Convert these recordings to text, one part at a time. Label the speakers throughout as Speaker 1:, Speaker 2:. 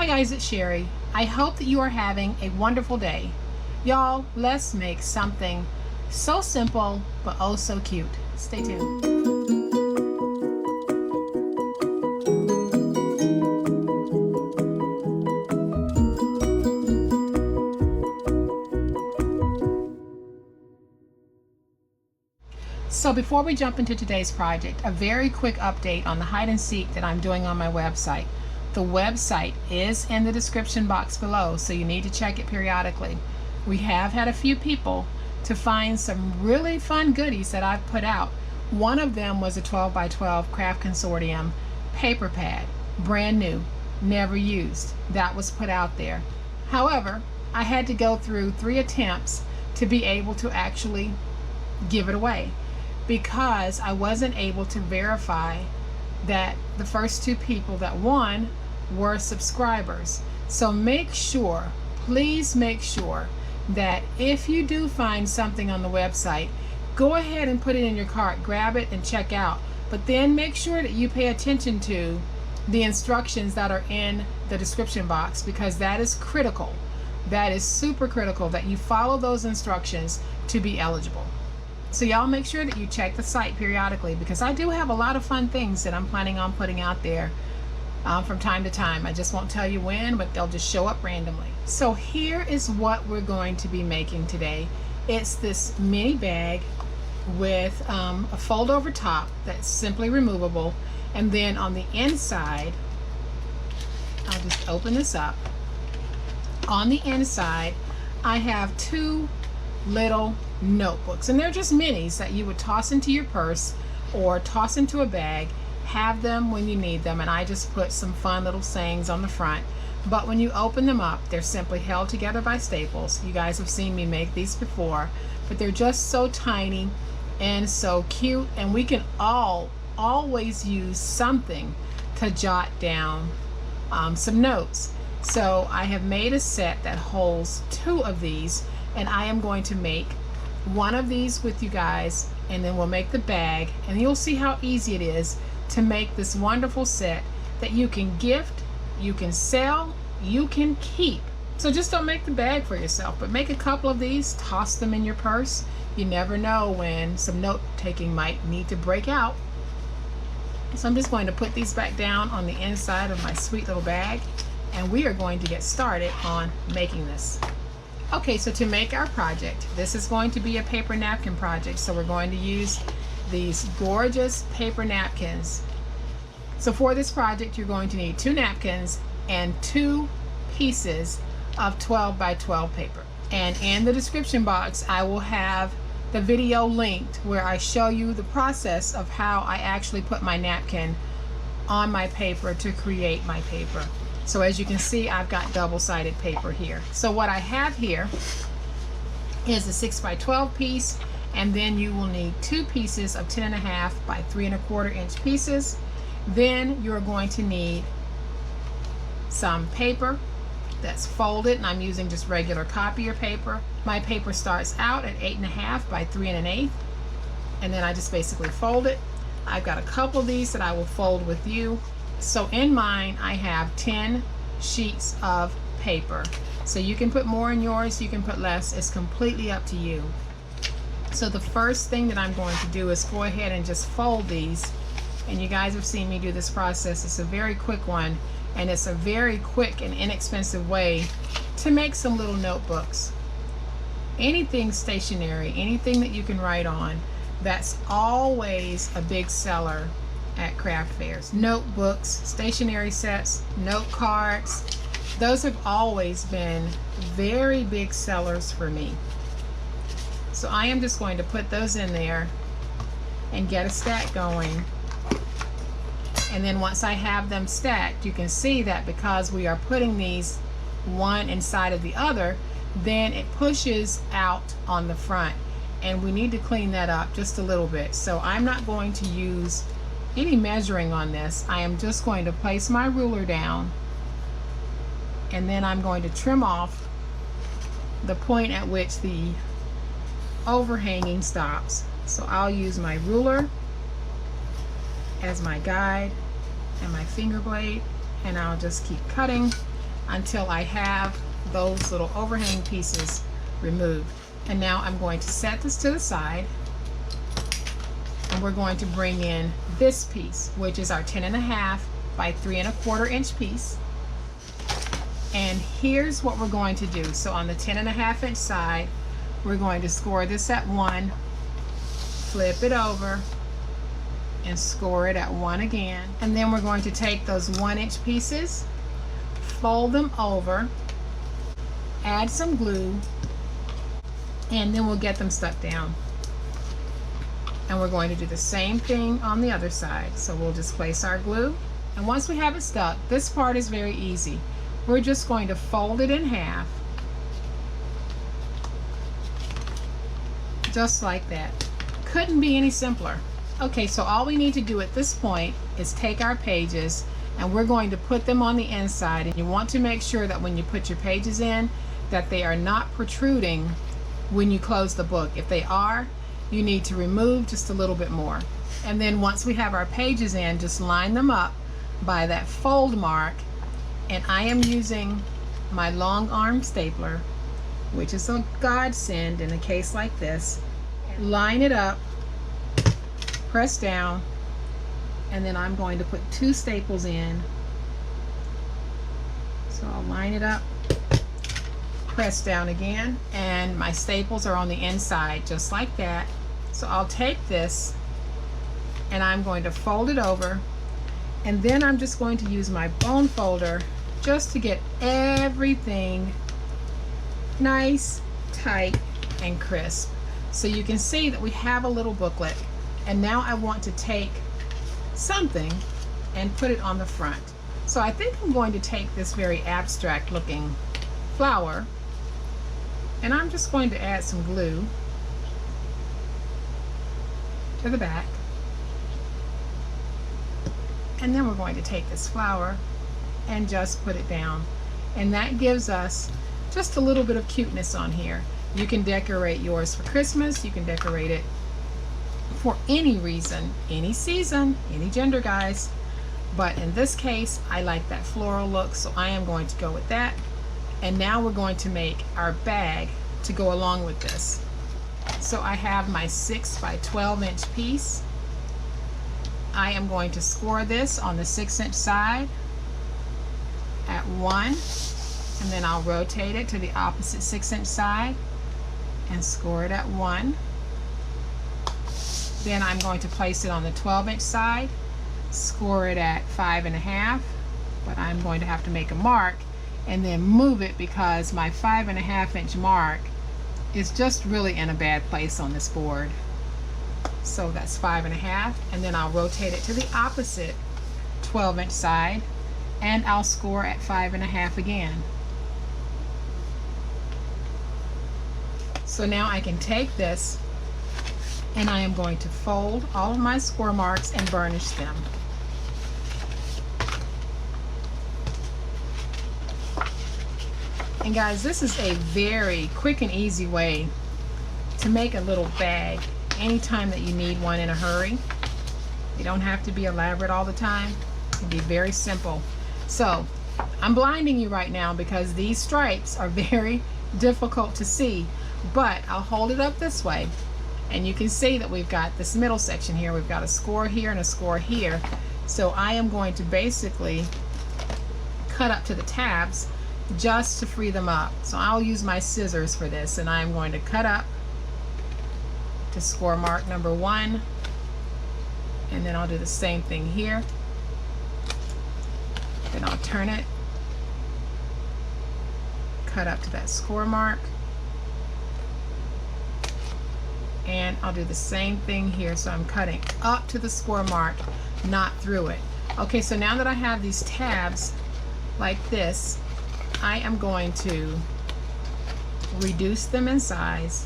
Speaker 1: Hi guys, it's Sherry. I hope that you are having a wonderful day. Y'all, let's make something so simple but oh so cute. Stay tuned. So before we jump into today's project, a very quick update on the hide and seek that I'm doing on my website. The website is in the description box below, so you need to check it periodically. We have had a few people to find some really fun goodies that I've put out. One of them was a 12 by 12 Craft Consortium paper pad, brand new, never used. That was put out there. However, I had to go through 3 attempts to be able to actually give it away, because I wasn't able to verify that the first 2 people that won were subscribers. So make sure, please make sure that if you do find something on the website, go ahead and put it in your cart, grab it and check out. But then make sure that you pay attention to the instructions that are in the description box, because that is critical. That is super critical that you follow those instructions to be eligible. So y'all make sure that you check the site periodically, because I do have a lot of fun things that I'm planning on putting out there from time to time. I just won't tell you when, but they'll just show up randomly. So here is what we're going to be making today. It's this mini bag with a fold over top that's simply removable, and then on the inside, I'll just open this up. On the inside, I have 2 little notebooks, and they're just minis that you would toss into your purse or toss into a bag, have them when you need them. And I just put some fun little sayings on the front, but when you open them up, they're simply held together by staples. You guys have seen me make these before, but they're just so tiny and so cute, and we can always use something to jot down some notes. So I have made a set that holds 2 of these, and I am going to make one of these with you guys, and then we'll make the bag, and you'll see how easy it is to make this wonderful set that you can gift, you can sell, you can keep. So just don't make the bag for yourself, but make a couple of these, toss them in your purse. You never know when some note taking might need to break out. So I'm just going to put these back down on the inside of my sweet little bag, and we are going to get started on making this. Okay, so to make our project, this is going to be a paper napkin project. So we're going to use these gorgeous paper napkins. So for this project, you're going to need 2 napkins and 2 pieces of 12 by 12 paper. And in the description box, I will have the video linked where I show you the process of how I actually put my napkin on my paper to create my paper. So as you can see, I've got double-sided paper here. So what I have here is a 6 by 12 piece, and then you will need 2 pieces of 10.5 by 3 1/4 inch pieces. Then you're going to need some paper that's folded, and I'm using just regular copier paper. My paper starts out at 8.5 by 3 1/8, and then I just basically fold it. I've got a couple of these that I will fold with you. So in mine, I have 10 sheets of paper. So you can put more in yours, you can put less, it's completely up to you. So the first thing that I'm going to do is go ahead and just fold these. And you guys have seen me do this process. It's a very quick one, and it's a very quick and inexpensive way to make some little notebooks. Anything stationary, anything that you can write on, that's always a big seller at craft fairs. Notebooks, stationery sets, note cards, those have always been very big sellers for me. So I am just going to put those in there and get a stack going. And then once I have them stacked, you can see that because we are putting these one inside of the other, then it pushes out on the front, and we need to clean that up just a little bit. So I'm not going to use any measuring on this. I am just going to place my ruler down, and then I'm going to trim off the point at which the overhanging stops. So I'll use my ruler as my guide and my finger blade, and I'll just keep cutting until I have those little overhang pieces removed. And now I'm going to set this to the side, and we're going to bring in this piece, which is our 10.5 by 3¼ inch piece. And here's what we're going to do. So on the 10.5 inch side, we're going to score this at 1, flip it over, and score it at 1 again. And then we're going to take those 1 inch pieces, fold them over, add some glue, and then we'll get them stuck down. And we're going to do the same thing on the other side. So we'll just place our glue, and once we have it stuck, this part is very easy. We're just going to fold it in half, just like that. Couldn't be any simpler. Okay, so all we need to do at this point is take our pages, and we're going to put them on the inside. And you want to make sure that when you put your pages in, that they are not protruding when you close the book. If they are, you need to remove just a little bit more. And then once we have our pages in, just line them up by that fold mark. And I am using my long arm stapler, which is a godsend in a case like this. Line it up, press down, and then I'm going to put 2 staples in. So I'll line it up, press down again, and my staples are on the inside just like that. So I'll take this and I'm going to fold it over, and then I'm just going to use my bone folder just to get everything nice, tight, and crisp. So you can see that we have a little booklet, and now I want to take something and put it on the front. So I think I'm going to take this very abstract looking flower, and I'm just going to add some glue to the back. And then we're going to take this flower and just put it down. And that gives us just a little bit of cuteness on here. You can decorate yours for Christmas. You can decorate it for any reason, any season, any gender, guys. But in this case, I like that floral look, so I am going to go with that. And now we're going to make our bag to go along with this. So I have my 6 by 12 inch piece. I am going to score this on the 6 inch side at 1, and then I'll rotate it to the opposite 6 inch side and score it at 1. Then I'm going to place it on the 12 inch side, score it at 5.5, but I'm going to have to make a mark and then move it because my 5.5 inch mark is just really in a bad place on this board. So that's 5.5, and then I'll rotate it to the opposite 12 inch side and I'll score at 5.5 again. So now I can take this and I am going to fold all of my score marks and burnish them. And guys, this is a very quick and easy way to make a little bag anytime that you need one in a hurry. You don't have to be elaborate all the time. It can be very simple. So I'm blinding you right now because these stripes are very difficult to see, but I'll hold it up this way and you can see that we've got this middle section here. We've got a score here and a score here. So I am going to basically cut up to the tabs just to free them up. So I'll use my scissors for this, and I'm going to cut up to score mark number 1, and then I'll do the same thing here. Then I'll turn it, cut up to that score mark, and I'll do the same thing here. So I'm cutting up to the score mark, not through it. Okay, so now that I have these tabs like this, I am going to reduce them in size,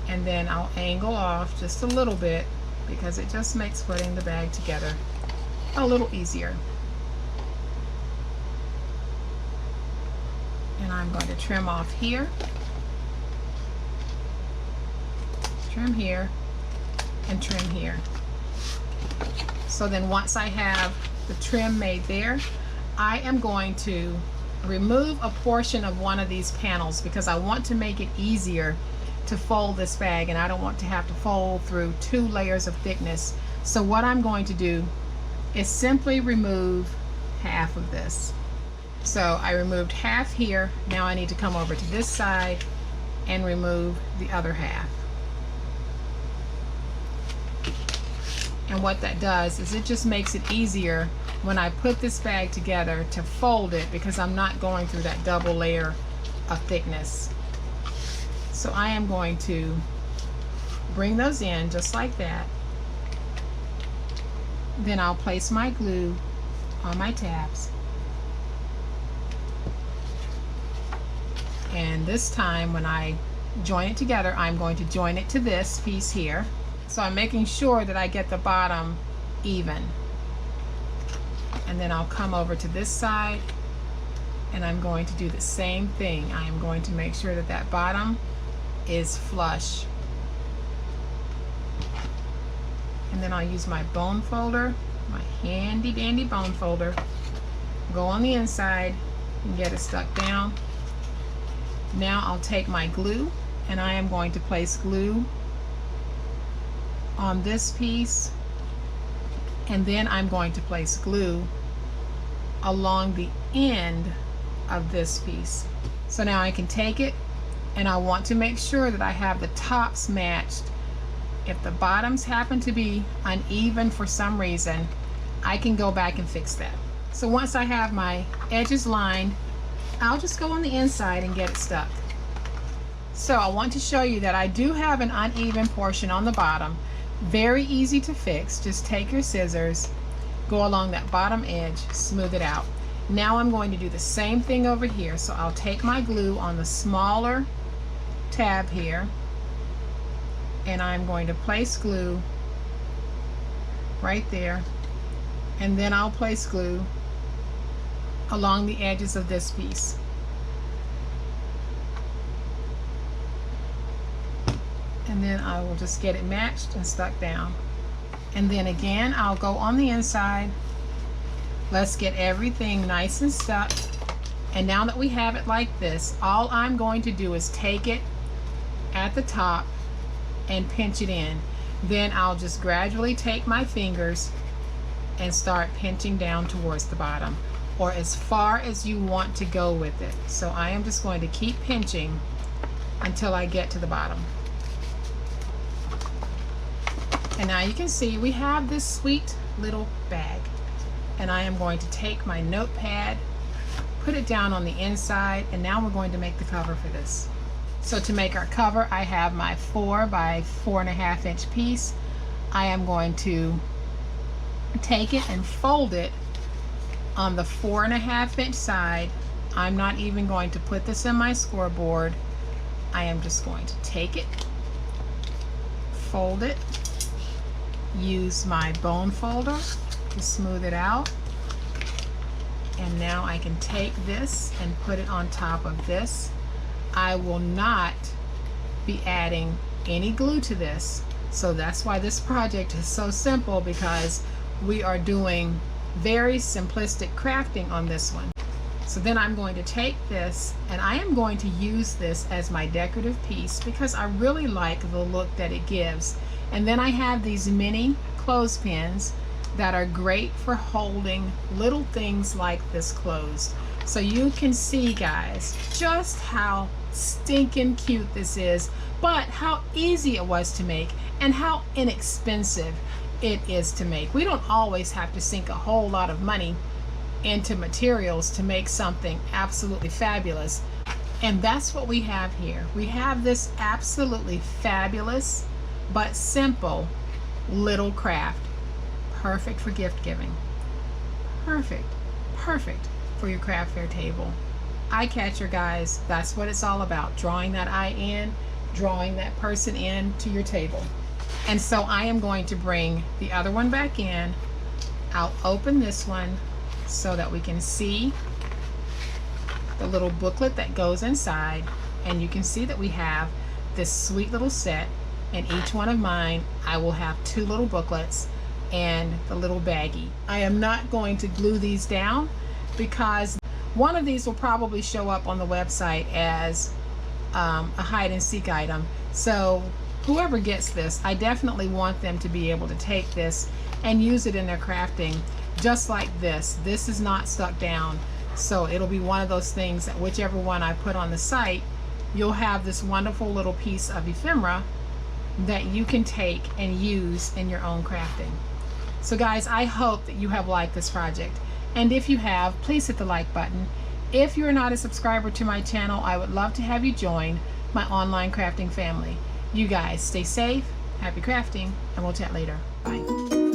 Speaker 1: and then I'll angle off just a little bit because it just makes putting the bag together a little easier. And I'm going to trim off here, trim here, and trim here. So then once I have the trim made there, I am going to remove a portion of one of these panels because I want to make it easier to fold this bag, and I don't want to have to fold through 2 layers of thickness. So what I'm going to do is simply remove half of this. So I removed half here. Now I need to come over to this side and remove the other half. And what that does is it just makes it easier when I put this bag together to fold it, because I'm not going through that double layer of thickness. So I am going to bring those in just like that. Then I'll place my glue on my tabs. And this time when I join it together, I'm going to join it to this piece here. So I'm making sure that I get the bottom even. And then I'll come over to this side and I'm going to do the same thing. I am going to make sure that that bottom is flush. And then I'll use my bone folder, my handy dandy bone folder, go on the inside and get it stuck down. Now I'll take my glue and I am going to place glue on this piece, and then I'm going to place glue along the end of this piece. So now I can take it, and I want to make sure that I have the tops matched. If the bottoms happen to be uneven for some reason, I can go back and fix that. So once I have my edges lined, I'll just go on the inside and get it stuck. So I want to show you that I do have an uneven portion on the bottom. Very easy to fix. Just take your scissors, go along that bottom edge, smooth it out. Now I'm going to do the same thing over here. So I'll take my glue on the smaller tab here, and I'm going to place glue right there, and then I'll place glue along the edges of this piece. And then I will just get it matched and stuck down. And then again, I'll go on the inside. Let's get everything nice and stuck. And now that we have it like this, all I'm going to do is take it at the top and pinch it in. Then I'll just gradually take my fingers and start pinching down towards the bottom, or as far as you want to go with it. So I am just going to keep pinching until I get to the bottom. And now you can see we have this sweet little bag. And I am going to take my notepad, put it down on the inside, and now we're going to make the cover for this. So to make our cover, I have my 4 by 4.5 inch piece. I am going to take it and fold it on the 4.5 inch side. I'm not even going to put this in my scoreboard. I am just going to take it, fold it, use my bone folder to smooth it out, and now I can take this and put it on top of this. I will not be adding any glue to this, so that's why this project is so simple, because we are doing very simplistic crafting on this one. So then I'm going to take this and I am going to use this as my decorative piece because I really like the look that it gives. And then I have these mini clothespins that are great for holding little things like this closed. So you can see, guys, just how stinking cute this is, but how easy it was to make and how inexpensive it is to make. We don't always have to sink a whole lot of money into materials to make something absolutely fabulous. And that's what we have here. We have this absolutely fabulous but simple little craft. Perfect for gift giving. Perfect for your craft fair table. Eye catcher, guys. That's what it's all about. Drawing that eye in, drawing that person in to your table. And so I am going to bring the other one back in. I'll open this one so that we can see the little booklet that goes inside, and you can see that we have this sweet little set. In each one of mine I will have 2 little booklets and the little baggie. I am not going to glue these down because one of these will probably show up on the website as a hide and seek item. So whoever gets this, I definitely want them to be able to take this and use it in their crafting, just like this. This is not stuck down, so it'll be one of those things that whichever one I put on the site, you'll have this wonderful little piece of ephemera that you can take and use in your own crafting. So guys, I hope that you have liked this project, and if you have, please hit the like button. If you're not a subscriber to my channel, I would love to have you join my online crafting family. You guys stay safe, happy crafting, and we'll chat later. Bye.